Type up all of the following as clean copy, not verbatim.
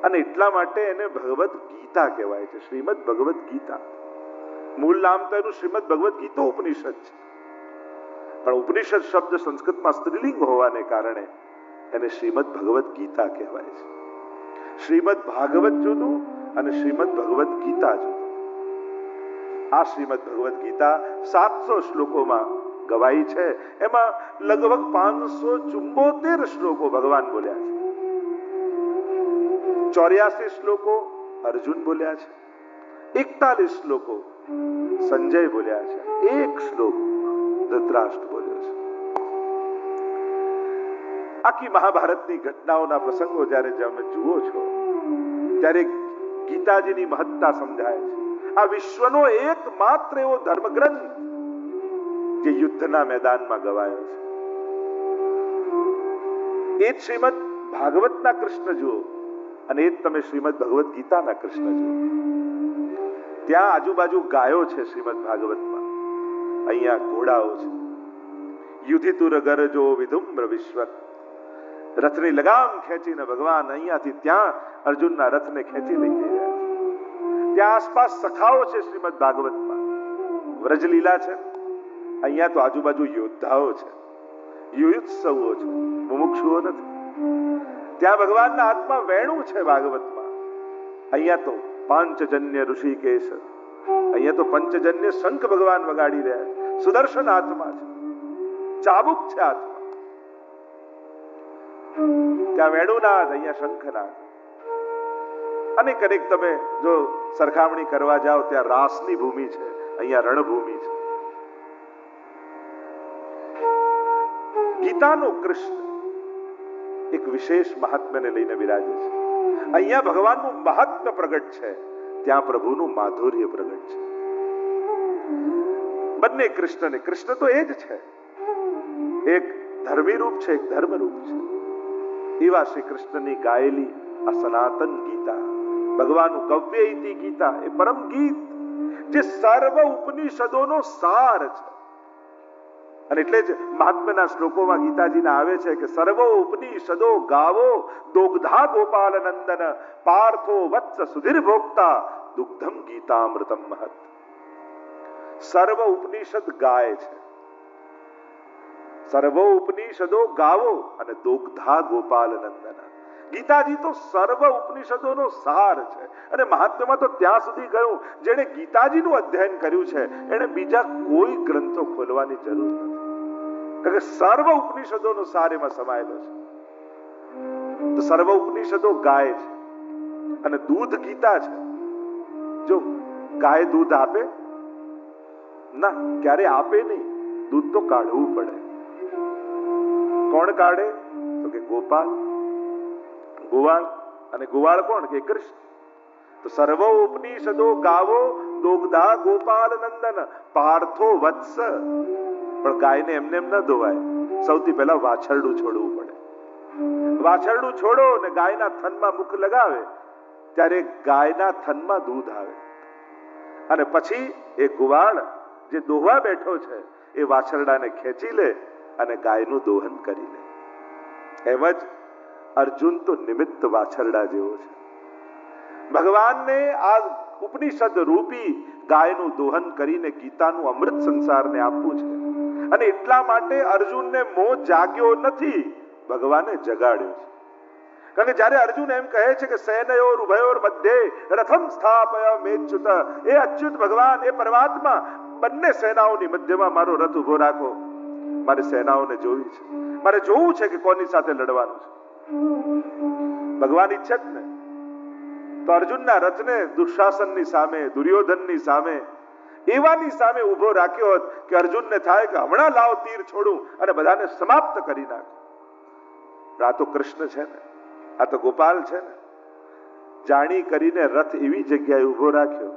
અને એટલા માટે એને ભગવદ્ ગીતા કહેવાય છે, શ્રીમદ ભગવદ્ ગીતા. મૂળ નામ તો એનું શ્રીમદ ભગવદ્ ગીતો ઉપનિષદ છે, પણ ઉપનિષદ શબ્દ સંસ્કૃતમાં સ્ત્રીલિંગ હોવાને કારણે એને શ્રીમદ ભગવદ્ ગીતા કહેવાય છે. શ્રીમદ ભાગવત જુદું અને શ્રીમદ ભગવદ્ ગીતા જુદું. આ શ્રીમદ ભગવદ્ ગીતા 700 શ્લોકોમાં ગવાઈ છે. એમાં લગભગ 574 શ્લોકો ભગવાન બોલ્યા છે. 84 શ્લોકો અર્જુન બોલ્યા છે, 41 શ્લોકો સંજય બોલ્યા છે, 1 શ્લોક ધૃતરાષ્ટ્ર બોલ્યો છે. આખી મહાભારતની ઘટનાઓના પ્રસંગો જ્યારે તમે જુઓ છો ત્યારે ગીતાજીની મહત્તા સમજાય છે. આ વિશ્વનો એકમાત્ર એવો ધર્મગ્રંથ જે યુદ્ધના મેદાનમાં ગવાયો છે. એ જ શ્રીમદ ભાગવતના કૃષ્ણ જુઓ અને એ જ તમે શ્રીમદ ભગવદ્ ગીતાના કૃષ્ણ જુઓ. ત્યાં આજુબાજુ ગાયો છે શ્રીમદ ભાગવતમાં, અહીંયા ઘોડાઓ છે. યુધિતુર ગરજો વિધુમ્ર વિશ્વ. રથની લગામ ખેંચીને ભગવાન અહીંયાથી ત્યાં અર્જુનના રથને ખેંચી લઈ જઈ રહ્યા છે. ત્યાં આસપાસ સખાઓ છે શ્રીમદ ભાગવતમાં, વ્રજલીલા છે. અહીંયા તો આજુબાજુ યોદ્ધાઓ છે, યુયુત્સવો છે, મુમુક્ષુઓ નથી. ત્યાં ભગવાનના હાથમાં વેણું છે ભાગવતમાં. અહીંયા તો પાંચજન્ય ઋષિકેશ, અહીંયા તો પંચજન્ય શંખ ભગવાન વગાડી રહ્યા છે. સુદર્શન હાથમાં છે, ચાબુક છે હાથમાં. ત્યાં વેણુનાદ, અહીંયા શંખનાદ. અનેક અનેક તમે જો સરખામણી કરવા જાઓ ત્યાં રાસની ભૂમિ છે, અહીંયા રણભૂમિ છે. ગીતાનો કૃષ્ણ એક વિશેષ મહાત્મ્યને લઈને બિરાજે છે. અહીંયા ભગવાનનું મહાત્મ્ય પ્રગટ છે, ત્યાં પ્રભુનું માધુર્ય પ્રગટ છે. બંને કૃષ્ણને, કૃષ્ણ તો એ જ છે, એક ધર્મી રૂપ છે, એક ધર્મ રૂપ છે. એવા શ્રી કૃષ્ણની ગાયેલી આ સનાતન ગીતા, ભગવાનનું કવ્ય ઇતિ ગીતા, એ પરમ ગીત જે સર્વ ઉપનિષદોનો સાર છે. અને એટલે જ મહાત્મ્યના શ્લોકોમાં ગીતાજીના આવે છે કે સર્વ ઉપનિષદો ગાવો દોગ્ધા ગોપાલ નંદન પાર્થો વત્સ સુધીર ભોક્તા દુગ્ધમ ગીતામૃતમ મહત. સર્વ ઉપનિષદ ગાય છે, સર્વ ઉપનિષદો ગાવો અને દોગ્ધા ગોપાલ નંદન. ગીતાજી તો સર્વ ઉપનિષદોનો સાર છે. અને મહાત્મ્યમાં તો ત્યાં સુધી ગયું, જેણે ગીતાજીનું અધ્યયન કર્યું છે એને બીજા કોઈ ગ્રંથો ખોલવાની જરૂર નથી, કારણ કે સર્વ ઉપનિષદોનો સાર એમાં સમાયેલો છે. તો સર્વ ઉપનિષદો ગાય છે અને દૂધ ગીતા છે. જો ગાય દૂધ આપે ના, ક્યારે આપે નહીં, દૂધ તો કાઢવું પડે. કોણ કાઢે? તો કે ગોપાલ, ગોવાળ. અને ગોવાળ કોણ? કે કૃષ્ણ. તો સર્વ ઉપનિષદો ગાવો દોગ્ધા ગોપાલ નંદન પાર્થો વત્સ. પણ ગાયને એમને એમ ન ધોવાય, સૌથી પહેલા વાછરડું છોડવું પડે. વાછરડું છોડો ને ગાયના થનમાં મુખ લગાવે ત્યારે ગાયના થનમાં દૂધ આવે. અને પછી એ ગોવાળ જે દોહવા બેઠો છે એ વાછરડાને ખેંચી લે અને ગાયનું દોહન કરી લે. એમ જ અર્જુન તો નિમિત્ત વાછરડા જેવો છે. ભગવાનને આ ઉપનિષદ રૂપી ગાયનું દોહન કરીને ગીતાનું અમૃત સંસારને આપવું છે. અને એટલા માટે અર્જુનને મોહ જાગ્યો નથી, ભગવાને જગાડ્યો છે. કારણ કે જ્યારે અર્જુન એમ કહે છે કે સૈનયોર ઉભયોર મધ્યે રથમ સ્થાપય મેચ્યુત, એ અચ્યુત ભગવાન, એ પરમાત્મા, બંને સેનાઓની મધ્યમાં મારો રથ ઉભો રાખો. મારે સેનાઓને જોવી છે, મારે જોવું છે કે કોની સાથે લડવાનું છે. ભગવાન ઈચ્છે જ ને તો અર્જુનના રથને દુશાસનની સામે, દુર્યોધનની સામે, એવાની સામે ઉભો રાખ્યો હોત કે અર્જુનને થાય કે હમણાં લાવ તીર છોડું અને બધાને સમાપ્ત કરી નાખું. આ તો કૃષ્ણ છે ને, આ તો ગોપાલ છે ને. જાણી કરીને રથ એવી જગ્યાએ ઉભો રાખ્યો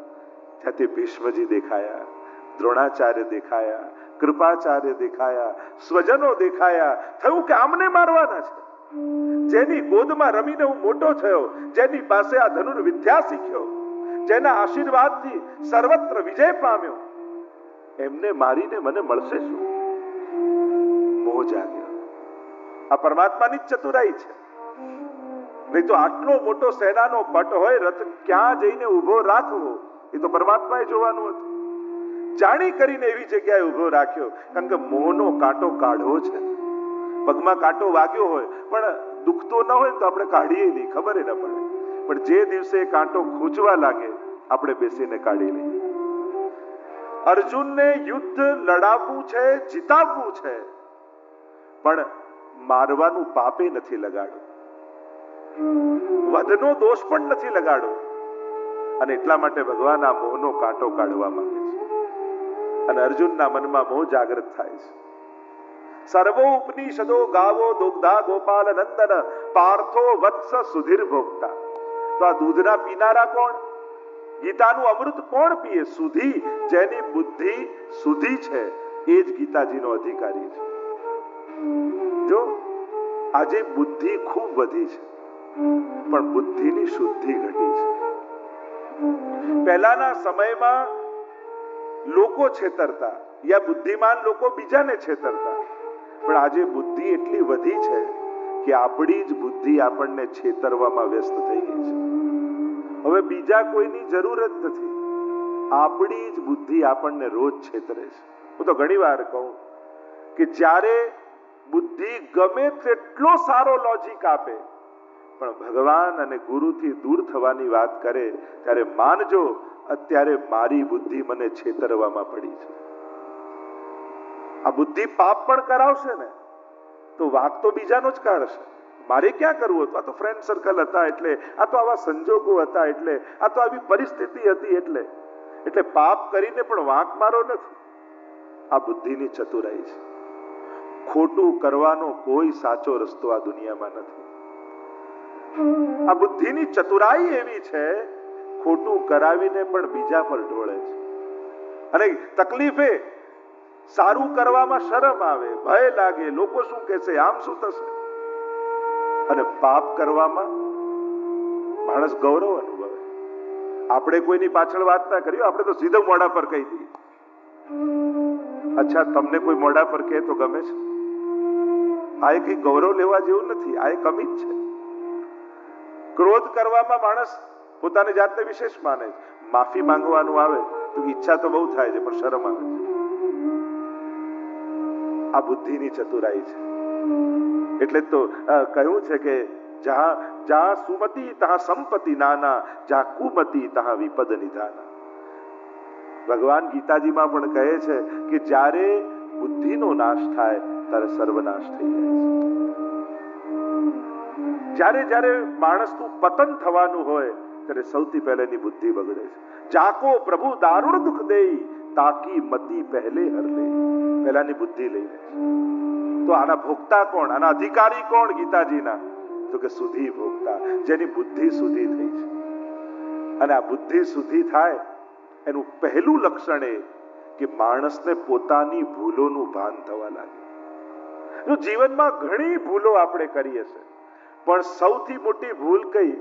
જ્યાંથી ભીષ્મજી દેખાયા, દ્રોણાચાર્ય દેખાયા, કૃપાચાર્ય દેખાયા, સ્વજનો દેખાયા. થયું કે આમને મારવાના છે. જેની ગોદમાં રમીને હું મોટો થયો, જેની પાસે આ ધનુર વિદ્યા શીખ્યો, જેના આશીર્વાદથી સર્વત્ર વિજય પામ્યો, એમને મારીને મને મળશે શું? મોહ જાગ્યો. આ પરમાત્માની જ ચતુરાઈ છે. નહીં તો આટલો મોટો સેનાનો પટ હોય, રથ ક્યાં જઈને ઉભો રાખવો એ તો પરમાત્માએ જોવાનું હતું. જાણી કરીને એવી જગ્યાએ ઉભો રાખ્યો, કારણ કે મોહનો કાંટો કાઢવો છે. પગમાં કાંટો વાગ્યો હોય પણ દુખતો ન હોય તો આપણે કાઢીએ નહીં, ખબર ન પડે. પણ જે દિવસે કાંટો ખૂંચવા લાગે આપણે બેસીને કાઢી લઈએ. અર્જુનને યુદ્ધ લડાવવું છે, જીતાવવું છે, પણ મારવાનું પાપે નથી લગાડો, વધનો દોષ પણ નથી લગાડો. અને એટલા માટે ભગવાન આ મોહનો કાંટો કાઢવા માંગે છે. અને અર્જુનના મનમાં મોહ જાગૃત થાય છે. સર્વો ઉપનિષદો ગાવો દુગ્ધા ગોપાલ નંદન પાર્થો વત્સ સુધીર ભોગતા. તો આ દૂધના પીનારા કોણ? ગીતાનું અમૃત કોણ પીએ? સુધી, જેની બુદ્ધિ સુધી છે એ જ ગીતાજીનો અધિકારી છે. જો આજે બુદ્ધિ ખૂબ વધી છે, પણ બુદ્ધિની શુદ્ધિ ઘટી છે. પહેલાના સમયમાં લોકો છેતરતા, યા બુદ્ધિમાન લોકો બીજાને છેતરતા, પણ આજે બુદ્ધિ એટલી વધી છે કે આપણી જ બુદ્ધિ આપણને છેતરવામાં વ્યસ્ત થઈ ગઈ છે. હવે બીજા કોઈની જરૂર જ નથી, આપણી જ બુદ્ધિ આપણને રોજ છેતરે છે. હું તો ઘણી વાર કહું કે જ્યારે બુદ્ધિ ગમે તેટલો સારો લોજિક આપે, પણ ભગવાન અને ગુરુથી દૂર થવાની વાત કરે ત્યારે માનજો અત્યારે મારી બુદ્ધિ મને છેતરવામાં પડી છે. આ બુદ્ધિ પાપ પણ કરાવશે ને તો વાંક તો બીજાનો જ કાઢશે. મારે ક્યાં કરવું હતું? આ તો ફ્રેન્ડ સર્કલ હતા એટલે, આ તો આવા સંજોગો હતા એટલે, આ તો આવી પરિસ્થિતિ હતી એટલે પાપ કરીને પણ વાંક મારો નથી. આ બુદ્ધિની ચતુરાઈ છે. ખોટું કરવાનો કોઈ સાચો રસ્તો આ દુનિયામાં નથી. આ બુદ્ધિની ચતુરાઈ એવી છે, ખોટું કરાવીને પણ બીજા પર ઢોળે છે. અને તકલીફે સારું કરવામાં શરમ આવે, ભય લાગે, લોકો શું કહેશે, આમ શું થશે. અને પાપ કરવામાં માણસ ગૌરવ અનુભવે. આપણે કોઈની પાછળ વાત ના કરી, આપણે તો સીધો મોઢા પર કહી દઈએ. અચ્છા, તમને કોઈ મોઢા પર કહે તો ગમે છે? આ એક ગૌરવ લેવા જેવું નથી, આ એક અમિત છે. ક્રોધ કરવામાં માણસ પોતાની જાતને વિશેષ માને છે. માફી માંગવાનું આવે તો ઈચ્છા તો બહુ થાય છે, પણ શરમ આવે છે. આ બુદ્ધિની ચતુરાઈ છે. એટલે તો કહ્યું છે કે જहाँ સુમતિ તહાં સંપત્તિ નાના, જहाँ કુમતિ તહાં વિપદ નિધાના. ભગવાન ગીતાજીમાં પણ કહે છે કે જ્યારે બુદ્ધિનો નાશ થાય ત્યારે સર્વનાશ થઈ જાય છે. જ્યારે માણસનું પતન થવાનું હોય ત્યારે સૌથી પહેલાની બુદ્ધિ બગડે છે. જાકો પ્રભુ દારૂણ દુઃખ દેઈ, તાકી મતિ પહેલે હર લે. પહેલાની બુદ્ધિ લઈ લે છે. તો આના ભોગતા કોણ? આના અધિકારી કોણ ગીતાજીના? તો કે સુધી ભોગતા, જેની બુદ્ધિ સુધી થઈ છે. અને આ બુદ્ધિ સુધી થાય એનું પહેલું લક્ષણ એ કે માણસને પોતાની ભૂલોનું ભાન થવા લાગે. જો જીવનમાં ઘણી ભૂલો આપણે કરી હશે, પણ સૌથી મોટી ભૂલ કઈ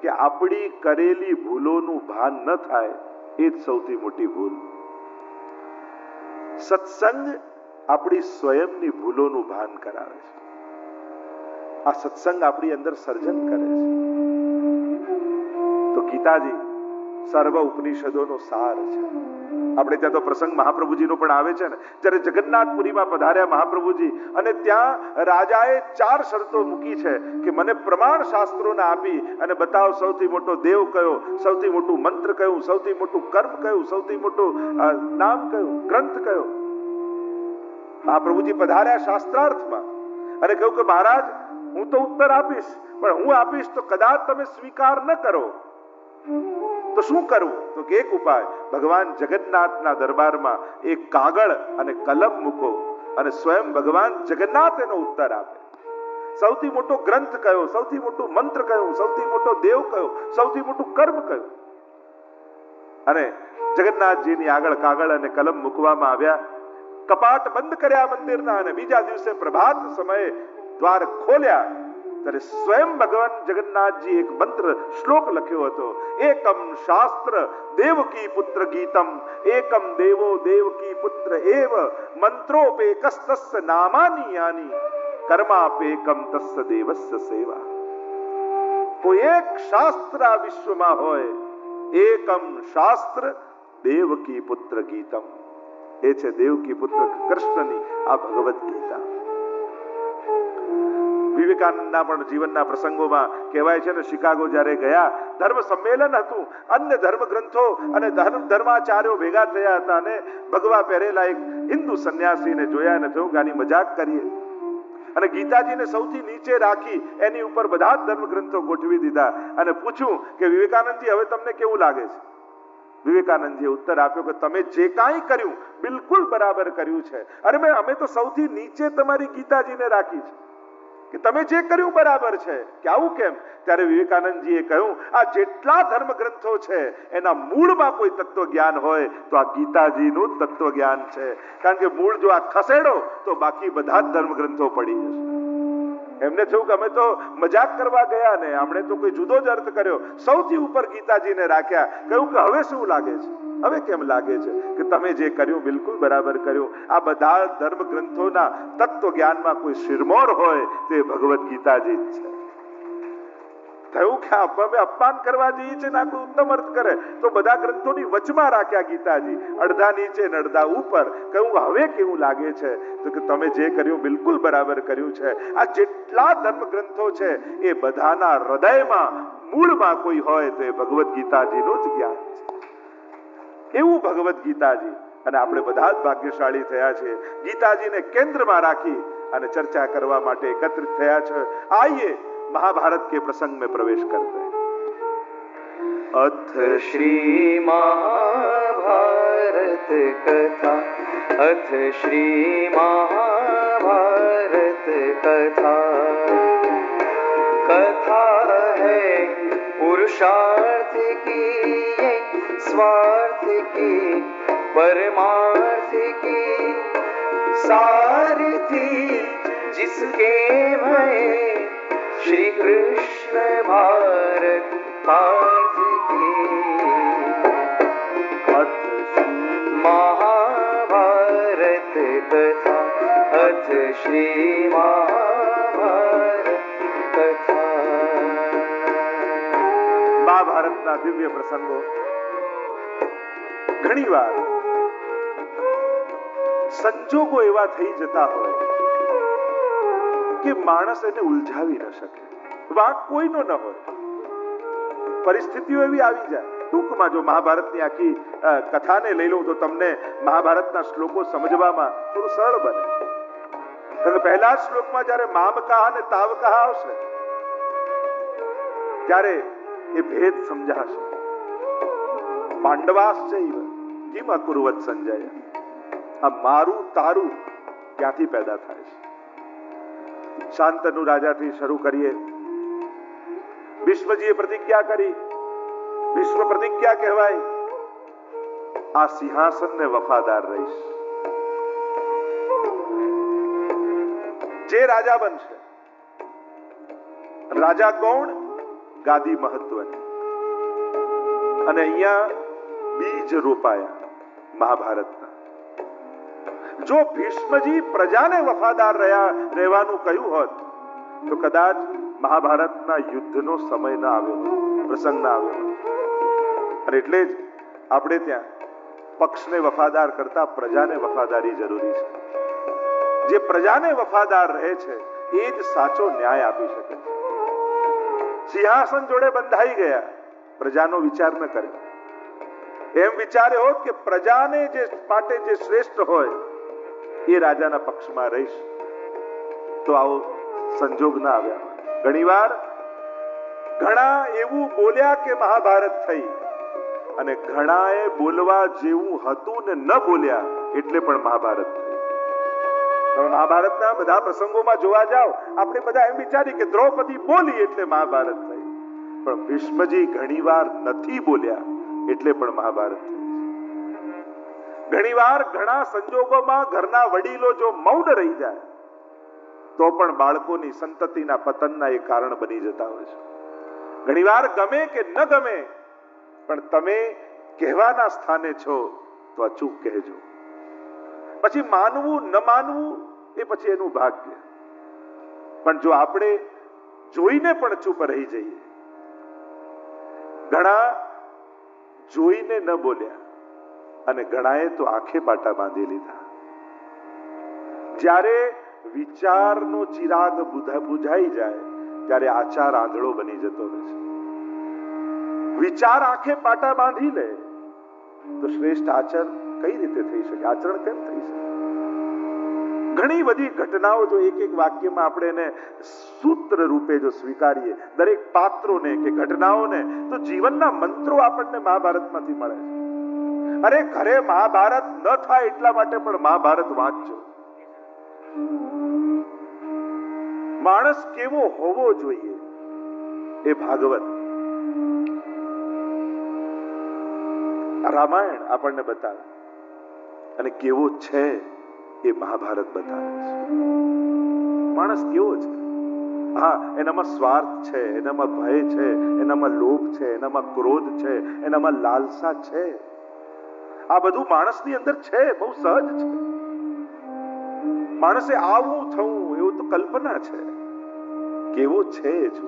કે આપણી કરેલી ભૂલોનું ભાન ન થાય, એ જ સૌથી મોટી ભૂલ. સત્સંગ આપણી સ્વયંની ભૂલોનું ભાન કરાવે છે. આ સત્સંગ આપણી અંદર સર્જન કરે છે. તો ગીતાજી સર્વ ઉપનિષદોનો સાર છે. આપણે ત્યાં તો પ્રસંગ મહાપ્રભુજીનો પણ આવે છે ને, જ્યારે જગન્નાથપુરીમાં પધાર્યા મહાપ્રભુજી, અને ત્યાં રાજાએ 4 શરતો મૂકી છે કે મને પ્રમાણ શાસ્ત્રોને આપી અને બતાવો સૌથી મોટો દેવ કયો, સૌથી મોટું મંત્ર કયું, સૌથી મોટું કર્મ કયું, સૌથી મોટું નામ કયું, ગ્રંથ કયો. મહાપ્રભુજી પધાર્યા શાસ્ત્રાર્થમાં અને કહ્યું કે મહારાજ હું તો ઉત્તર આપીશ, પણ હું આપીશ તો કદાચ તમે સ્વીકાર ન કરો તો શું કરવું? તો કે એક ઉપાય, ભગવાન જગન્નાથના દરબારમાં એક કાગળ અને કલમ મૂકો અને સ્વયં ભગવાન જગન્નાથ એનો ઉત્તર આપે. સૌથી મોટો ગ્રંથ કયો, સૌથી મોટું મંત્ર કયું, સૌથી મોટો દેવ કયો, સૌથી મોટું કર્મ કયું. અને જગન્નાથજીની આગળ કાગળ અને કલમ મૂકવામાં આવ્યા. કપાટ બંધ કર્યા મંદિરના, અને બીજા દિવસે પ્રભાત સમયે દ્વાર ખોલ્યા ત્યારે સ્વયં ભગવાન જગન્નાથજી એક મંત્ર શ્લોક લખ્યો હતો. એકમ શાસ્ત્ર દેવકી પુત્ર ગીતમ, એકમ દેવો દેવકી પુત્ર એવ, મંત્રોપેકસ્તસ્ય નામાની યાની, કર્માપેકમ તસ્ય દેવસ્ય સેવા. કોઈ એક શાસ્ત્ર આ વિશ્વમાં હોય, એકમ શાસ્ત્ર દેવકી પુત્ર ગીતમ, એ છે દેવકી પુત્ર કૃષ્ણની આ ભગવદ ગીતા. વિવેકાનંદના પણ જીવનના પ્રસંગોમાં કહેવાય છે ને, શિકાગો જ્યારે ગયા, ધર્મ સંમેલન હતું, અન્ય ધર્મ ગ્રંથો અને ધર્માચાર્યો ભેગા થયા હતા, અને ભગવા પહેરેલા એક હિન્દુ સંન્યાસીને જોયા અને થયું કે આની મજાક કરીએ, અને ગીતાજીને સૌથી નીચે રાખી એની ઉપર બધા જ ધર્મ ગ્રંથો ગોઠવી દીધા, અને પૂછ્યું કે વિવેકાનંદજી હવે તમને કેવું લાગે છે? વિવેકાનંદજીએ ઉત્તર આપ્યો કે તમે જે કાંઈ કર્યું બિલકુલ બરાબર કર્યું છે. અરે અમે તો સૌથી નીચે તમારી ગીતાજીને રાખી છે કે તમે જે કર્યું બરાબર છે. કે આવું કેમ? ત્યારે વિવેકાનંદજીએ કહ્યું, આ જેટલા ધર્મ ગ્રંથો છે એના મૂળમાં કોઈ તત્વ જ્ઞાન હોય તો આ ગીતાજીનું તત્વ જ્ઞાન છે. કારણ કે મૂળ જો આ ખસેડો તો બાકી બધા જ ધર્મ ગ્રંથો પડી જશે. એમને થયું કે અમે તો મજાક કરવા ગયા ને, આપણે તો કોઈ જુદો જ અર્થ કર્યો, સૌથી ઉપર ગીતાજીને રાખ્યા. કહ્યું કે હવે શું લાગે છે? હવે કેમ લાગે છે કે તમે જે કર્યું બિલકુલ બરાબર કર્યું? આ બધા ધર્મ ગ્રંથોના તત્વ જ્ઞાનમાં કોઈ શિરમોર હોય તે ભગવદ ગીતાજી જ છે. થયું કે અમે અપમાન કરવા જઈએ છીએ ને કોઈ ઉત્તમ અર્થ કરે તો બધા ગ્રંથોની વચમાં રાખ્યા ગીતાજી, અડધા નીચે ને અડધા ઉપર. કહ્યું હવે કેવું લાગે છે? તો કે તમે જે કર્યું બિલકુલ બરાબર કર્યું છે. આ જેટલા ધર્મ ગ્રંથો છે એ બધાના હૃદયમાં મૂળમાં કોઈ હોય તો એ ભગવદ ગીતાજીનું જ જ્ઞાન છે. એવું ભગવદ ગીતાજી, અને આપણે બધા જ ભાગ્યશાળી થયા છે ગીતાજીને કેન્દ્રમાં રાખી અને ચર્ચા કરવા માટે એકત્રિત થયા છે. આइए महाभारत के प्रसंग में प्रवेश करते हैं. अथ श्री महाभारत कथा, अथ श्री महाभारत कथा. कथा है पुरुषार्थ की, स्वार्थ की, परमार्थ की, सारथी जिसके मैं श्री कृष्ण भारत पार्थ की. अथ महाभारत कथा, अथ श्री महाभारत कथा. મહાભારતના દિવ્ય પ્રસંગો ઘણીવાર સંજોગો એવા થઈ જતા હોય કે માણસ એને ઉલઝાવી ન શકે, વાંક કોઈનો ન હોય, પરિસ્થિતિઓ એવી આવી જાય. ટૂંકમાં જો મહાભારતની આખી કથાને લઈ લઉં તો તમને મહાભારતના શ્લોકો સમજવામાં થોડું સરળ બને. પહેલા શ્લોકમાં જ્યારે મામકાહ અને તાવકાહ આવશે ત્યારે એ ભેદ સમજાશે. પાંડવાશ્ચૈવ કિમ અકુર્વત સંજય, આ મારું તારું ક્યાંથી પેદા થાય છે? શાંતનુ રાજાથી શરૂ કરીએ. ભીષ્મજીએ પ્રતિજ્ઞા કરી, ભીષ્મ પ્રતિજ્ઞા કહેવાય, આ સિંહાસનને વફાદાર રહીશ. જે રાજા બનશે, રાજા કોણ? ગાદી મહત્વની. અને અહીંયા બીજ રોપાયા મહાભારતના. જો ભીષ્મજી પ્રજાને વફાદાર રહેવાનું કહ્યું હોત તો કદાચ મહાભારતના યુદ્ધનો સમય ના આવ્યો, પ્રસંગ ના આવ્યો. અને એટલે જ આપણે ત્યાં પક્ષને વફાદાર કરતા પ્રજાને વફાદારી જરૂરી છે. જે પ્રજાને વફાદાર રહે છે એ જ સાચો ન્યાય આપી શકે છે. સિંહાસન જોડે બંધાઈ ગયા, પ્રજાનો વિચાર ન કર્યો. એમ વિચાર્યો હોત કે પ્રજાને જે માટે જે શ્રેષ્ઠ હોય એ રાજાના પક્ષમાં રહીશ તો આવો સંજોગ ના આવ્યા. ઘણીવાર ઘણા એવું બોલ્યા કે મહાભારત થઈ, અને ઘણાએ બોલવા જેવું હતું ને ન બોલ્યા એટલે પણ મહાભારત થઈ. તમે મહાભારતના બધા પ્રસંગોમાં જોવા જાઓ, આપણે બધા એમ વિચારી કે દ્રૌપદી બોલી એટલે મહાભારત થઈ, પણ ભીષ્મજી ઘણીવાર નથી બોલ્યા એટલે પણ મહાભારત થઈ. ઘણીવાર ઘણા સંજોગોમાં ઘરના વડીલો જો મૌન રહી જાય તો પણ બાળકોની સંતતિના પતનના એ કારણ બની જતા હોય છે. ઘણીવાર ગમે કે ન ગમે પણ તમે કહેવાના સ્થાને છો તો અચૂક કહેજો. પછી માનવું ન માનવું એ પછી એનું ભાગ્ય. પણ જો આપણે જોઈને પણ ચૂપ રહી જઈએ ઘણા જોઈને ન બોલ્યા અને ઘણાએ તો આંખે પાટા બાંધી લીધા. જ્યારે વિચારનો ચિરાગ બુઝાઈ જાય ત્યારે આચાર આંધળો બની જતો રહે છે. વિચાર આંખે પાટા બાંધી લે તો શ્રેષ્ઠ આચરણ કઈ રીતે થઈ શકે? આચરણ કેમ થઈ શકે? ઘણી બધી ઘટનાઓ જો એક એક વાક્યમાં આપણે એને સૂત્ર રૂપે જો સ્વીકારીએ, દરેક પાત્રોને કે ઘટનાઓને, તો જીવનના મંત્રો આપણને મહાભારતમાંથી મળે છે. અરે ઘરે મહાભારત ન થાય એટલા માટે પણ મહાભારત વાંચજો. માણસ કેવો હોવો જોઈએ એ ભાગવત, રામાયણ આપણને બતાવે, અને કેવો છે એ મહાભારત બતાવે છે. માણસ કેવો છે? હા, એનામાં સ્વાર્થ છે, એનામાં ભય છે, એનામાં લોભ છે, એનામાં ક્રોધ છે, એનામાં લાલસા છે. આ બધું માણસની અંદર છે, બહુ સહજ છે. માણસે આવું થવું એવું તો કલ્પના છે. કેવો છે જો.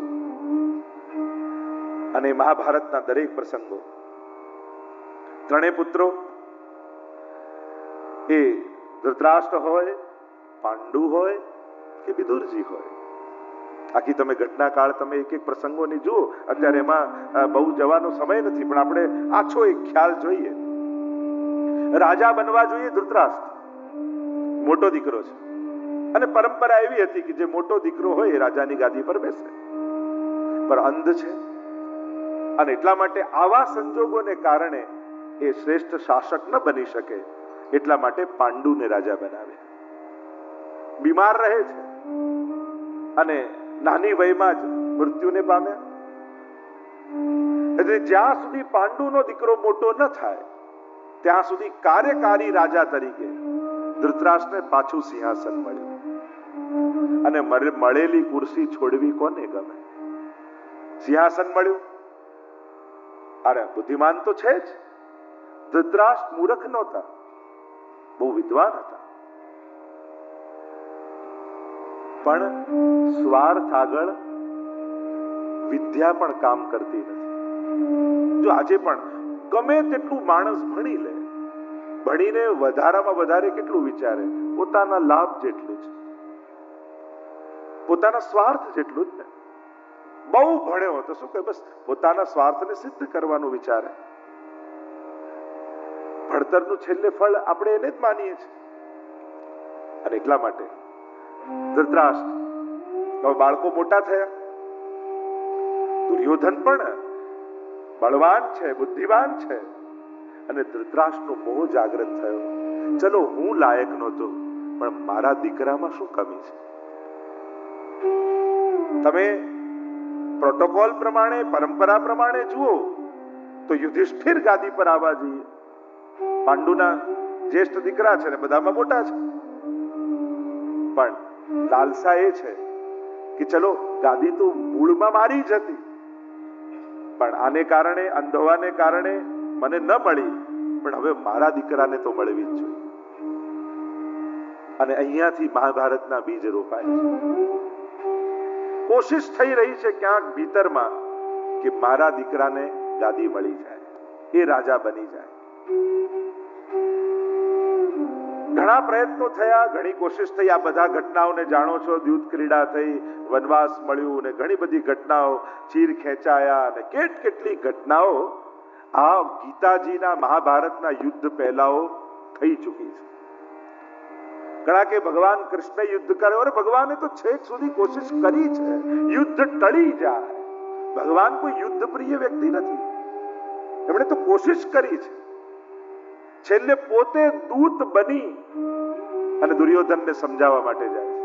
અને મહાભારતના દરેક પ્રસંગો, ત્રણેય પુત્રો, એ ધૃતરાષ્ટ્ર હોય, પાંડુ હોય કે વિદુરજી હોય, આખી તમે ઘટનાકાળ તમે એક એક પ્રસંગોની જુઓ. અત્યારે એમાં બહુ જવાનો સમય નથી, પણ આપણે આછો એક ખ્યાલ જોઈએ. રાજા બનવા જોઈએ ધૃતરાષ્ટ્ર, મોટો દીકરો છે, અને પરંપરા એવી હતી કે જે મોટો દીકરો હોય એ રાજાની ગાદી પર બેસે, પણ અંધ છે, અને એટલા માટે આવા સંજોગોને કારણે એ શ્રેષ્ઠ શાસક ન બની શકે, એટલા માટે પાંડુને રાજા બનાવે. બીમાર રહે છે અને નાની વયમાં જ મૃત્યુને પામ્યા. એટલે જ્યાં સુધી પાંડુનો દીકરો મોટો ન થાય ત્યાં સુધી કાર્યકારી રાજા તરીકે ધૃતરાષ્ટ્રને પાછું સિંહાસન મળ્યું. અને મળેલી ખુરશી છોડવી કોને ગમે? સિંહાસન મળ્યું. અરે બુદ્ધિમાન તો છે જ. ધૃતરાષ્ટ્ર મૂર્ખ નહોતા, બહુ વિદ્વાન હતા, પણ સ્વાર્થ આગળ વિદ્યા પણ કામ કરતી નથી. જો આજે પણ ગમે તેટલું માણસ ભણી લે, ભણીને વધારામાં વધારે કેટલું વિચારે? પોતાના લાભ જેટલું જ, પોતાના સ્વાર્થ જેટલું જ ને. બહુ ભણ્યો તો શું કે બસ પોતાના સ્વાર્થને સિદ્ધ કરવાનું વિચારે. ભણતરનું છેલ્લે ફળ આપણે એને જ માનીએ છીએ. અને એટલા માટે ધૃતરાષ્ટ્ર, બાળકો મોટા થયા, દુર્યોધન પણ બળવાન છે, બુદ્ધિવાન છે, અને ધૃતરાષ્ટ્રનો મોહ જાગૃત થયો. ચલો હું લાયક નહોતો, પણ મારા દીકરામાં શું કમી છે? તમે પ્રોટોકોલ પ્રમાણે, પરંપરા પ્રમાણે જુઓ તો યુધિષ્ઠિર ગાદી પર આવવા જોઈએ. પાંડુના જ્યેષ્ઠ દીકરા છે ને બધામાં મોટા છે, પણ લાલસા એ છે કે ચલો ગાદી તો મૂળમાં મારી જ હતી, પણ આને કારણે, અંધવાને કારણે મને ન મળી, પણ હવે મારા દીકરાને તો મળવી જ જોઈએ. અને અહીંયાથી મહાભારતના બીજ રોપાય છે. કોશિશ થઈ રહી છે ક્યાંક ભીતરમાં કે મારા દીકરાને ગાદી મળી જાય, એ રાજા બની જાય. ઘણા પ્રયત્નો થયા, ઘણી કોશિશ થઈ. આ બધા ઘટનાઓને જાણો છો. દ્યુત ક્રીડા થઈ, વનવાસ મળ્યું, ને ઘણી બધી ઘટનાઓ, ચીર ખેંચાયા, અને કેટલી ઘટનાઓ આ ગીતાજીના, મહાભારતના યુદ્ધ પહેલાઓ થઈ ચૂકી છે. ઘણા કે ભગવાન કૃષ્ણ યુદ્ધ કર્યો. અરે ભગવાને તો છેક સુધી કોશિશ કરી છે યુદ્ધ ટળી જાય. ભગવાન કોઈ યુદ્ધ પ્રિય વ્યક્તિ નથી, એમણે તો કોશિશ કરી છે. છેલ્લે પોતે દૂત બની અને દુર્યોધનને સમજાવવા માટે જાય છે.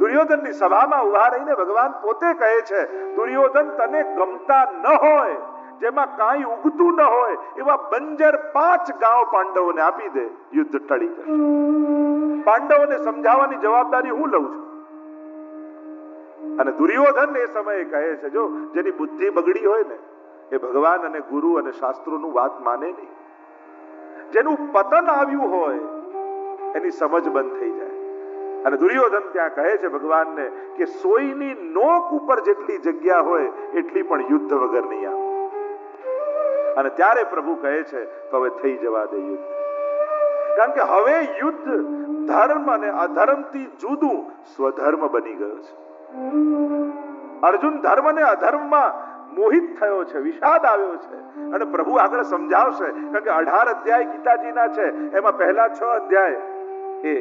દુર્યોધનની સભામાં ઉભા રહીને ભગવાન પોતે કહે છે, દુર્યોધન તને ગમતા ન હોય, જેમાં કાંઈ ઉગતું ન હોય, એવા બંજર 5 ગાંવ પાંડવોને આપી દે, યુદ્ધ ટળી જશે. પાંડવોને સમજાવવાની જવાબદારી હું લઉં છું. અને દુર્યોધન એ સમયે કહે છે, જો જેની બુદ્ધિ બગડી હોય ને એ ભગવાન અને ગુરુ અને શાસ્ત્રોનું વાત માને નહીં. જેનું પતન આવ્યું હોય એની સમજ બંધ થઈ જાય. અને દુર્યોધન ત્યાં કહે છે ભગવાનને કે સોયની નોક ઉપર જેટલી જગ્યા હોય એટલી પણ યુદ્ધ વગર નહીં આવે. અને ત્યારે પ્રભુ કહે છે તો હવે થઈ જવા દે યુદ્ધ, કારણ કે હવે યુદ્ધ ધર્મ અને અધર્મથી જુદું સ્વધર્મ બની ગયો છે. અર્જુન ધર્મ અને અધર્મમાં મોહિત થયો છે, વિષાદ આવ્યો છે, અને પ્રભુ આગળ સમજાવશે, કારણ કે 18 અધ્યાય ગીતાજીના છે. એમાં પહેલા 6 અધ્યાય એ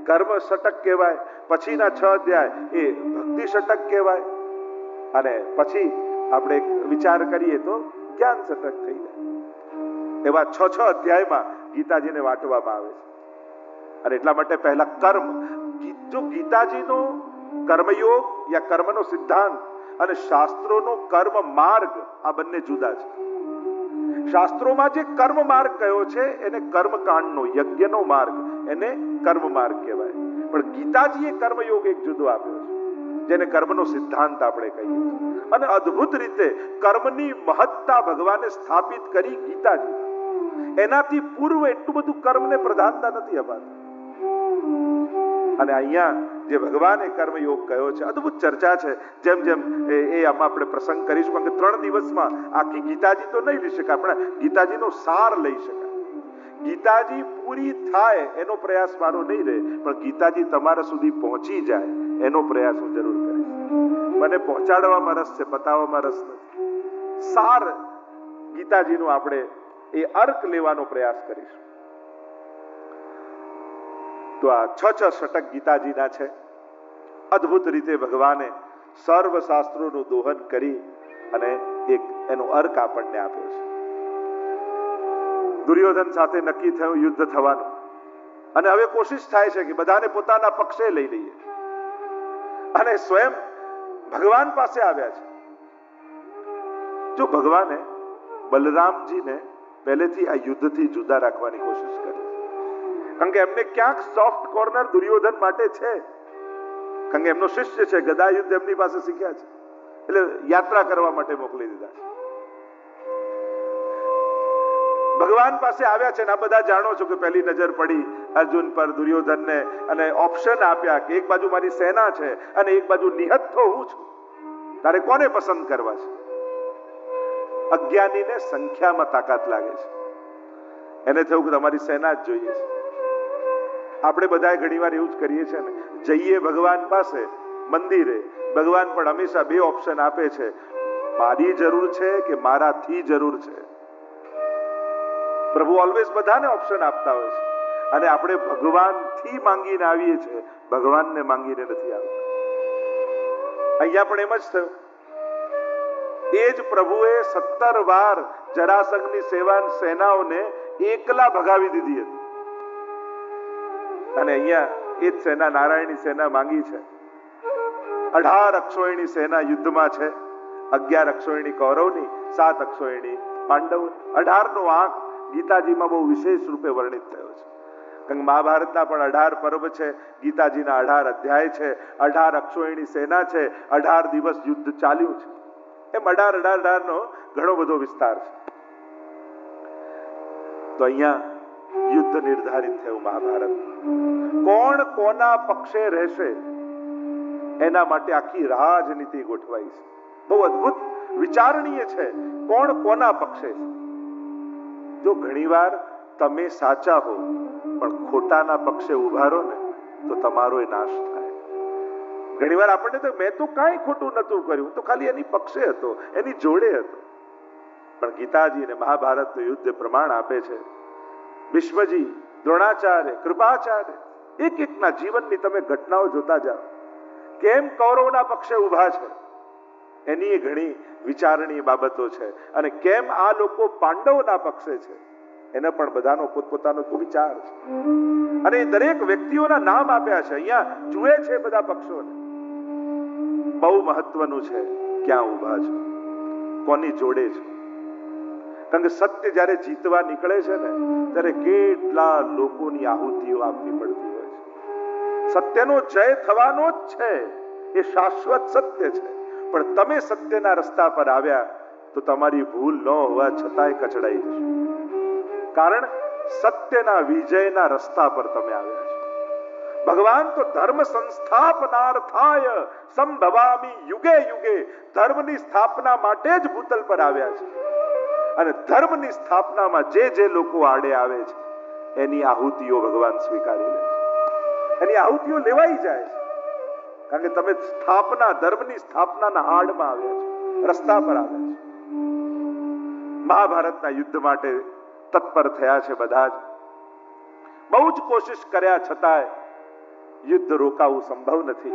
કર્મ ષટક કહેવાય, પછીના 6 અધ્યાય એ ભક્તિ ષટક કહેવાય, અને પછી આપણે વિચાર કરીએ તો જ્ઞાન ષટક થઈ જાય. એવા 6 અધ્યાયમાં ગીતાજીને વાંટવામાં આવે છે. અને એટલા માટે પહેલા કર્મ, જો ગીતાજીનો કર્મયોગ યા કર્મનો સિદ્ધાંત અને શાસ્ત્રોનો કર્મ માર્ગ આ બંને જુદા છે. શાસ્ત્રોમાં જે કર્મ માર્ગ કયો છે એને કર્મકાંડનો, યજ્ઞનો માર્ગ, એને કર્મ માર્ગ કહેવાય. પણ ગીતાજીએ કર્મયોગ એક જુદો આપ્યો છે, જેને કર્મનો સિદ્ધાંત આપણે કહીએ છીએ. અને અદ્ભુત રીતે કર્મની મહત્તા ભગવાને સ્થાપિત કરી ગીતાજી. એનાથી પૂર્વ એટલું બધું કર્મને પ્રધાનતા નથી અપાતી. અને અહીંયા જે ભગવાને કર્મયોગ કયો છે, અદ્ભુત ચર્ચા છે. જેમ જેમ એ આમાં આપણે પ્રસંગ કરીશું, કારણ કે 3 દિવસમાં આખી ગીતાજી તો નહીં લઈ શકાય, આપણે ગીતાજીનો સાર લઈ શકાય. ગીતાજી પૂરી થાય એનો પ્રયાસ મારો નહીં રહે, પણ ગીતાજી તમારા સુધી પહોંચી જાય એનો પ્રયાસ હું જરૂર કરીશ. મને પહોંચાડવામાં રસ છે, બતાવવામાં રસ નથી. સાર ગીતાજીનો આપણે એ અર્ક લેવાનો પ્રયાસ કરીશું. તો આ 6 ષટક ગીતાજીના છે. અદ્ભુત રીતે ભગવાને સર્વ શાસ્ત્રોનું દોહન કરી અને એક એનો અર્ક આપણને આપ્યો છે. દુર્યોધન સાથે નક્કી થયું યુદ્ધ થવાનું, અને હવે કોશિશ થાય છે કે બધાને પોતાના પક્ષે લઈ લઈએ, અને સ્વયં ભગવાન પાસે આવ્યા છે. જો ભગવાને બલરામજીને પહેલેથી આ યુદ્ધથી જુદા રાખવાની કોશિશ કરી, કારણ કે એમને ક્યાંક સોફ્ટ કોર્નર દુર્યોધન માટે છે, કારણ કે એમનો શિષ્ય છે, ગદા યુદ્ધ એમની પાસે શીખ્યા છે, એટલે યાત્રા કરવા માટે મોકલી દીધા છે. ભગવાન પાસે આવ્યા છે, આ બધા જાણો છો કે પહેલી નજર પડી અર્જુન પર, દુર્યોધનને, અને ઓપ્શન આપ્યા કે એક બાજુ મારી સેના છે અને એક બાજુ નિહત તો હું છું, તારે કોને પસંદ કરવા છે? અજ્ઞાનીને સંખ્યામાં તાકાત લાગે છે, એને થયું કે તમારી સેના જ જોઈએ છે. આપણે બધા ઘણીવાર એવું જ કરીએ છીએ ને, જઈએ ભગવાન પાસે મંદિરે, ભગવાન પણ હંમેશા 2 ઓપ્શન આપે છે, મારી જરૂર છે કે મારાથી જરૂર છે. પ્રભુ ઓલવેઝ બધાને ઓપ્શન આપતા હોય છે, અને આપણે ભગવાનથી માંગીને આવીએ છીએ, ભગવાનને માંગીને નથી આવતા. અહીંયા પણ એમ જ થયું. એ જ પ્રભુએ 17 વાર જરાસંઘની સેનાઓને એકલા ભગાવી દીધી હતી, અને અહીંયા એ જ સેના, નારાયણની સેના માંગી છે. 18 અક્ષોહિણી સેના યુદ્ધમાં છે, 11 અક્ષોહિણી કૌરવની, 7 અક્ષોહિણી પાંડવ. 18 નો આંક ગીતાજીમાં બહુ વિશેષ રૂપે વર્ણિત થયો છે, કારણ કે મહાભારતના પણ 18 પર્વ છે, ગીતાજીના 18 અધ્યાય છે, 18 અક્ષોહિણી સેના છે, 18 દિવસ યુદ્ધ ચાલ્યું છે. એમ 18 નો ઘણો બધો વિસ્તાર છે. તો અહીંયા યુદ્ધ નિર્ધારિત થયું મહાભારત. કોણ કોના પક્ષે રહેશે એના માટે આખી રાજનીતિ ગોઠવાઈ છે. બહુ અદ્ભુત વિચારણીય છે, કોણ કોના પક્ષે છે. જો ઘણીવાર તમે સાચા હો પણ ખોટાના પક્ષે ઉભા રહો ને, તો તમારો એ નાશ થાય. ઘણીવાર આપણને તો મેં તો કાંઈ ખોટું નતું કર્યું, તો ખાલી એની પક્ષે હતો, એની જોડે હતો. પણ ગીતાજી અને મહાભારતનું યુદ્ધ પ્રમાણ આપે છે. વિશ્વજી, દ્રોણાચાર્ય, કૃપાચાર્ય, એક એકના જીવનની તમે ઘટનાઓ જોતા જાઓ, કેમ કૌરવના પક્ષે ઉભા છે એની ઘણી વિચારણીય બાબતો છે, અને કેમ આ લોકો પાંડવોના પક્ષે છે એને પણ બધાનો પોતપોતાનો વિચાર છે. અને દરેક વ્યક્તિઓના નામ આપ્યા છે, અહીંયા જુએ છે બધા પક્ષોને. બહુ મહત્વનું છે ક્યાં ઉભા છો, કોની જોડે છો. કારણ કે સત્ય જ્યારે જીતવા નીકળે છે ને, ત્યારે કેટલા લોકોની આહુતિઓ આપવી પડતી હોય છે. સત્યનો જય થવાનો જ છે, એ શાશ્વત સત્ય છે. પણ તમે સત્યના રસ્તા પર આવ્યા તો તમારી ભૂલ ન હોવા છતાંય કચડાઈ જશે, કારણ સત્યના વિજયના રસ્તા પર તમે આવ્યા છો. ભગવાન તો ધર્મ સંસ્થાપનાર્થાય સંભવામિ યુગે યુગે, ધર્મની સ્થાપના માટે જ ભૂતલ પર આવ્યા છે. અને ધર્મની સ્થાપનામાં જે લોકો આડે આવે છે એની આહુતિઓ ભગવાન સ્વીકારી લે છે, એની આહુતિઓ લેવાઈ જાય છે. કારણ કે તમે સ્થાપના, ધર્મની સ્થાપનાના આડમાં આવ્યા છો, રસ્તા પર આવ્યા છો. મહાભારતના યુદ્ધ માટે તત્પર થયા છે બધા જ. બહુ જ કોશિશ કર્યા છતાંય યુદ્ધ રોકાવું સંભવ નથી.